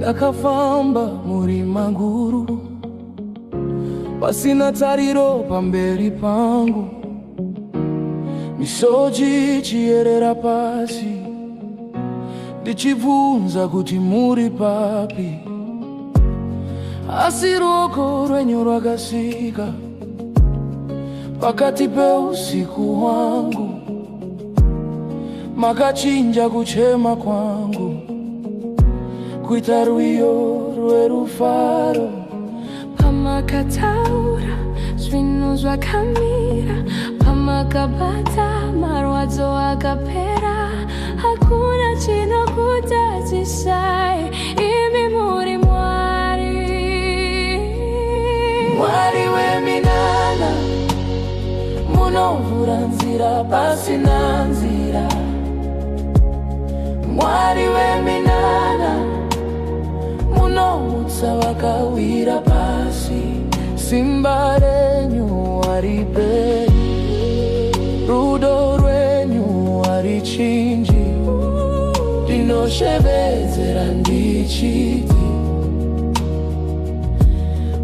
nakafamba muri maguru pasina tariro pamberi pangu, misozi chiyerera pasi ndichibvunza kuti muri papi. Asi ruoko rwenyu rwakasika pakati peusiku wangu, makachinja kuchema kwangu kuita rwiyo rwerufaro. Pamakataura zvinhu zvakamira, pamakabata marwadzo akapera. Hakuna chinokutadzisai, imi muri Mwari. Mwari weminana, munovhura nzira pasina nzira. Mwari weminana, munoutsa vakawira pasi. Simba renyu haripe, rudo rwenyu harichinji. Ndinoshevedzera ndichiti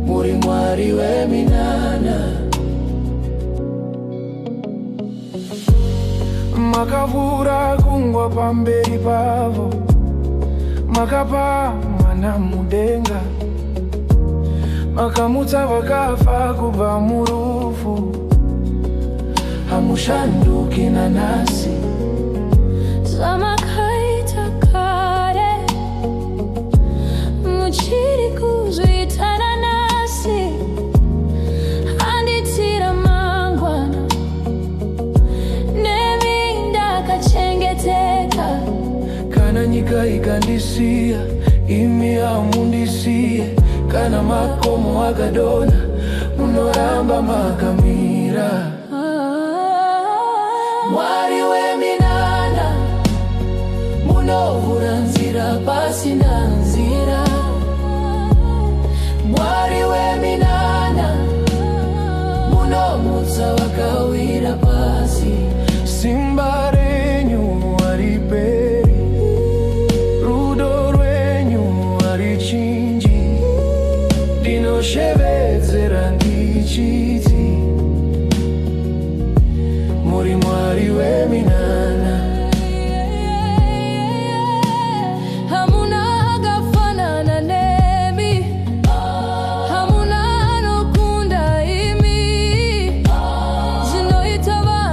muri Mwari weminana. Makavhura gungwa pamberi pavo, makapa mwana mudenga, makamutsa vakafa kubva murufu. Hamushanduki nanasi Zvamakaita kare, muchiri kuzviitana nasi. Handitira mangwana, nemi ndakachengeteka. kana nyika ikandisiya, imi hamundisiye. Kana makomo akadonha, munoramba makamira. Mwari weminana, munovhura nzira pasina nzira.